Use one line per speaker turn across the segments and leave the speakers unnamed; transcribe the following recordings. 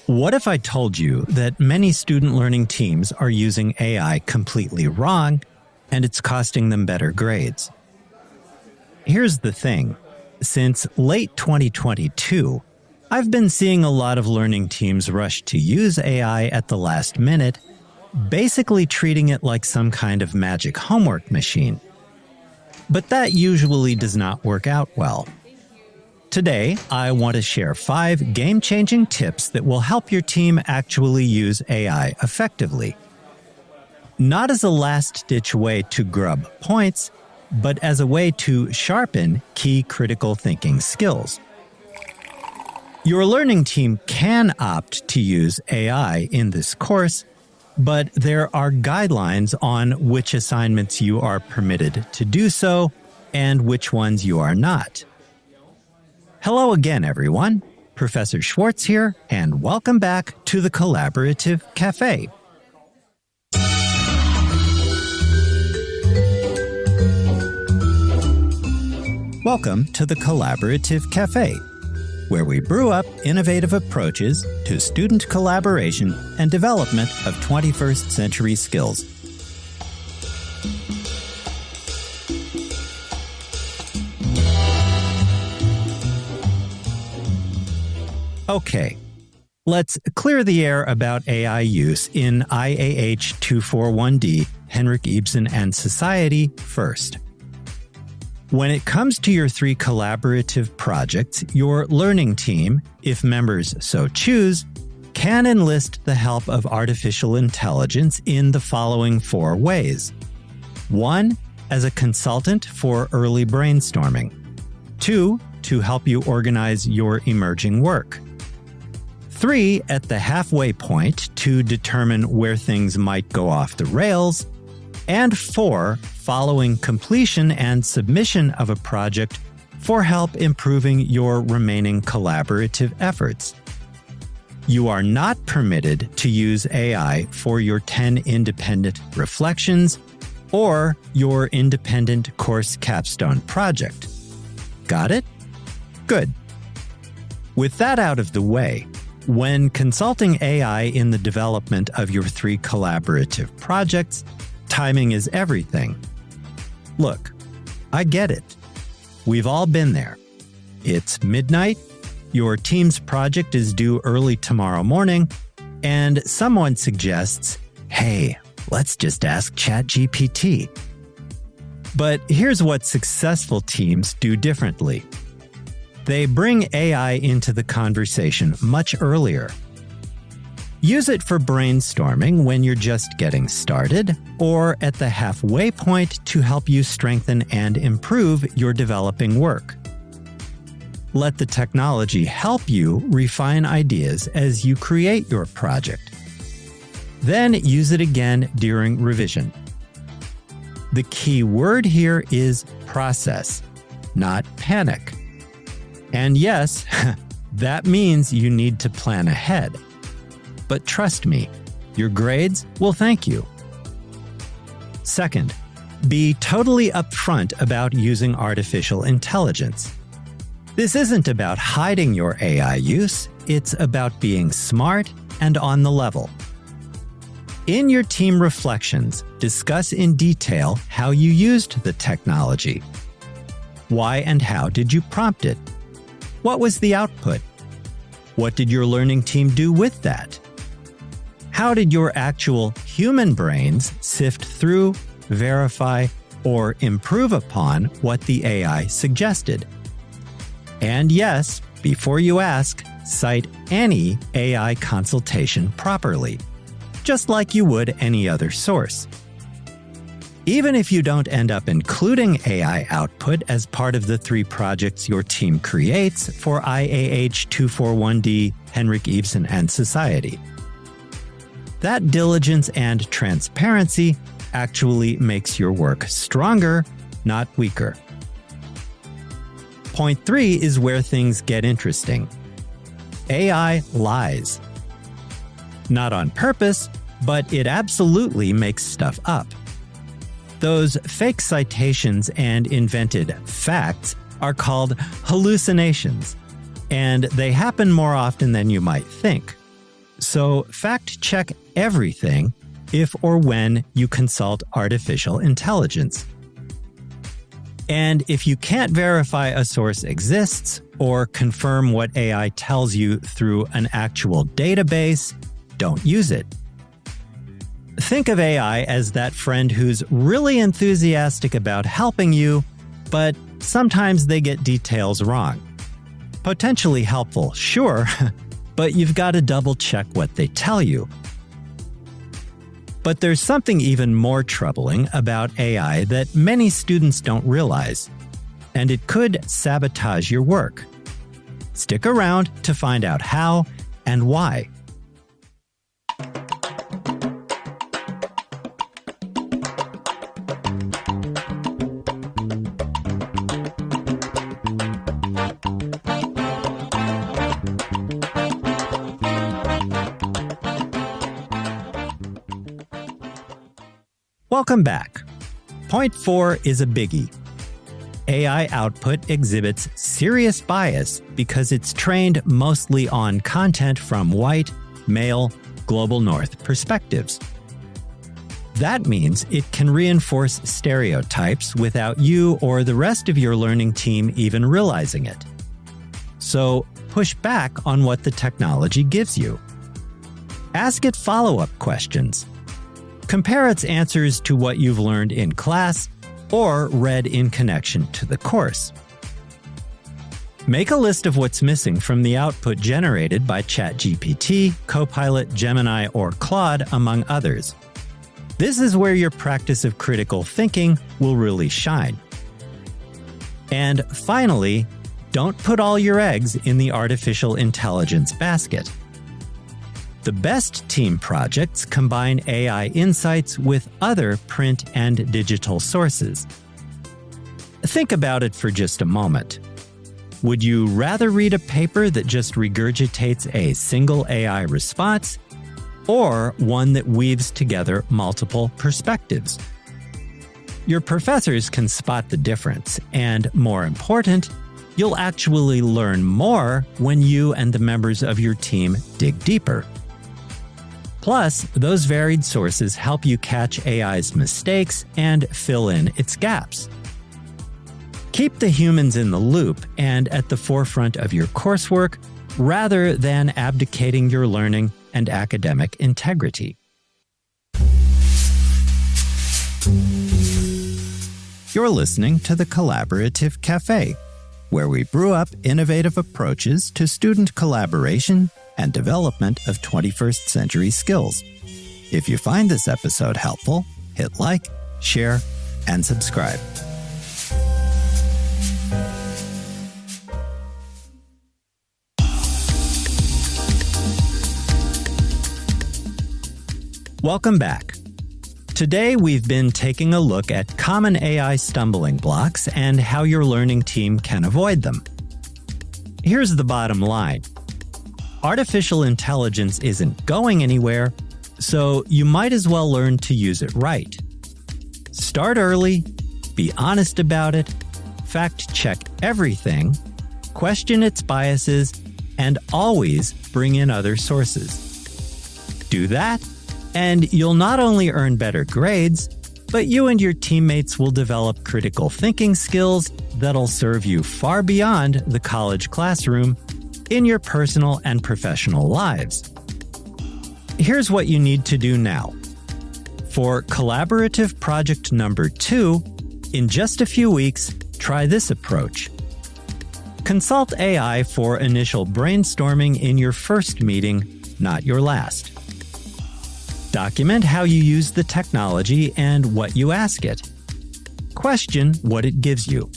What if I told you that many student learning teams are using AI completely wrong and it's costing them better grades? Here's the thing. Since late 2022, I've been seeing a lot of learning teams rush to use AI at the last minute, basically treating it like some kind of magic homework machine. But that usually does not work out well. Today, I want to share 5 game-changing tips that will help your team actually use AI effectively. Not as a last-ditch way to grub points, but as a way to sharpen key critical thinking skills. Your learning team can opt to use AI in this course, but there are guidelines on which assignments you are permitted to do so and which ones you are not. Hello again, everyone. Professor Schwartz here, and welcome back to the Collaborative Café. Welcome to the Collaborative Café, where we brew up innovative approaches to student collaboration and development of 21st century skills. Okay, let's clear the air about AI use in IAH241D, Henrik, Ibsen, and Society first. When it comes to your 3 collaborative projects, your learning team, if members so choose, can enlist the help of artificial intelligence in the following 4 ways. 1, as a consultant for early brainstorming. 2, to help you organize your emerging work. 3, at the halfway point to determine where things might go off the rails. And 4, following completion and submission of a project for help improving your remaining collaborative efforts. You are not permitted to use AI for your 10 independent reflections or your independent course capstone project. Got it? Good. With that out of the way, when consulting AI in the development of your 3 collaborative projects, timing is everything. Look, I get it. We've all been there. It's midnight, your team's project is due early tomorrow morning, and someone suggests, hey, let's just ask ChatGPT. But here's what successful teams do differently. They bring AI into the conversation much earlier. Use it for brainstorming when you're just getting started, or at the halfway point to help you strengthen and improve your developing work. Let the technology help you refine ideas as you create your project. Then use it again during revision. The key word here is process, not panic. And yes, that means you need to plan ahead. But trust me, your grades will thank you. Second, be totally upfront about using artificial intelligence. This isn't about hiding your AI use, it's about being smart and on the level. In your team reflections, discuss in detail how you used the technology. Why and how did you prompt it? What was the output? What did your learning team do with that? How did your actual human brains sift through, verify, or improve upon what the AI suggested? And yes, before you ask, cite any AI consultation properly, just like you would any other source. Even if you don't end up including AI output as part of the 3 projects your team creates for IAH241D, Henrik, Ibsen, and Society. That diligence and transparency actually makes your work stronger, not weaker. Point 3 is where things get interesting. AI lies. Not on purpose, but it absolutely makes stuff up. Those fake citations and invented facts are called hallucinations, and they happen more often than you might think. So fact-check everything if or when you consult artificial intelligence. And if you can't verify a source exists or confirm what AI tells you through an actual database, don't use it. Think of AI as that friend who's really enthusiastic about helping you, but sometimes they get details wrong. Potentially helpful, sure, but you've got to double-check what they tell you. But there's something even more troubling about AI that many students don't realize, and it could sabotage your work. Stick around to find out how and why. Welcome back. Point 4 is a biggie. AI output exhibits serious bias because it's trained mostly on content from white, male, global north perspectives. That means it can reinforce stereotypes without you or the rest of your learning team even realizing it. So push back on what the technology gives you. Ask it follow-up questions. Compare its answers to what you've learned in class or read in connection to the course. Make a list of what's missing from the output generated by ChatGPT, Copilot, Gemini, or Claude, among others. This is where your practice of critical thinking will really shine. And finally, don't put all your eggs in the artificial intelligence basket. The best team projects combine AI insights with other print and digital sources. Think about it for just a moment. Would you rather read a paper that just regurgitates a single AI response, or one that weaves together multiple perspectives? Your professors can spot the difference, and more important, you'll actually learn more when you and the members of your team dig deeper. Plus, those varied sources help you catch AI's mistakes and fill in its gaps. Keep the humans in the loop and at the forefront of your coursework rather than abdicating your learning and academic integrity. You're listening to the Collaborative Café, where we brew up innovative approaches to student collaboration and development of 21st century skills. If you find this episode helpful, hit like, share, and subscribe. Welcome back. Today, we've been taking a look at common AI stumbling blocks and how your learning team can avoid them. Here's the bottom line. Artificial intelligence isn't going anywhere, so you might as well learn to use it right. Start early, be honest about it, fact-check everything, question its biases, and always bring in other sources. Do that, and you'll not only earn better grades, but you and your teammates will develop critical thinking skills that'll serve you far beyond the college classroom in your personal and professional lives. Here's what you need to do now. For collaborative project number 2, in just a few weeks, try this approach. Consult AI for initial brainstorming in your first meeting, not your last. Document how you use the technology and what you ask it. Question what it gives you.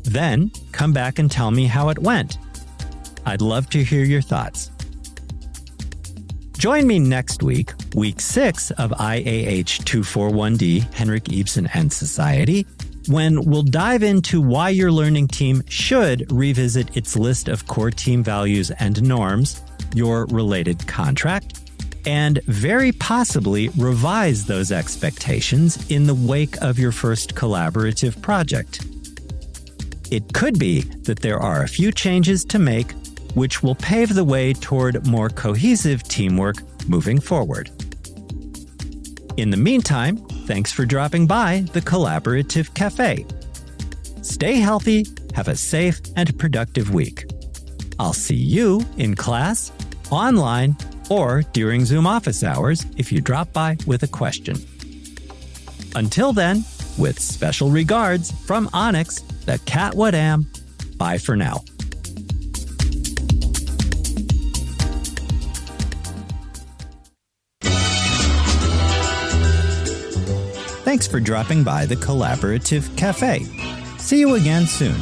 Then, come back and tell me how it went. I'd love to hear your thoughts. Join me next week, week 6 of IAH241D, Henrik, Ibsen, and Society, when we'll dive into why your learning team should revisit its list of core team values and norms, your related contract, and very possibly revise those expectations in the wake of your first collaborative project. It could be that there are a few changes to make, which will pave the way toward more cohesive teamwork moving forward. In the meantime, thanks for dropping by the Collaborative Café. Stay healthy, have a safe and productive week. I'll see you in class, online, or during Zoom office hours if you drop by with a question. Until then, with special regards from Onyx, the cat what am. Bye for now. Thanks for dropping by the Collaborative Café. See you again soon.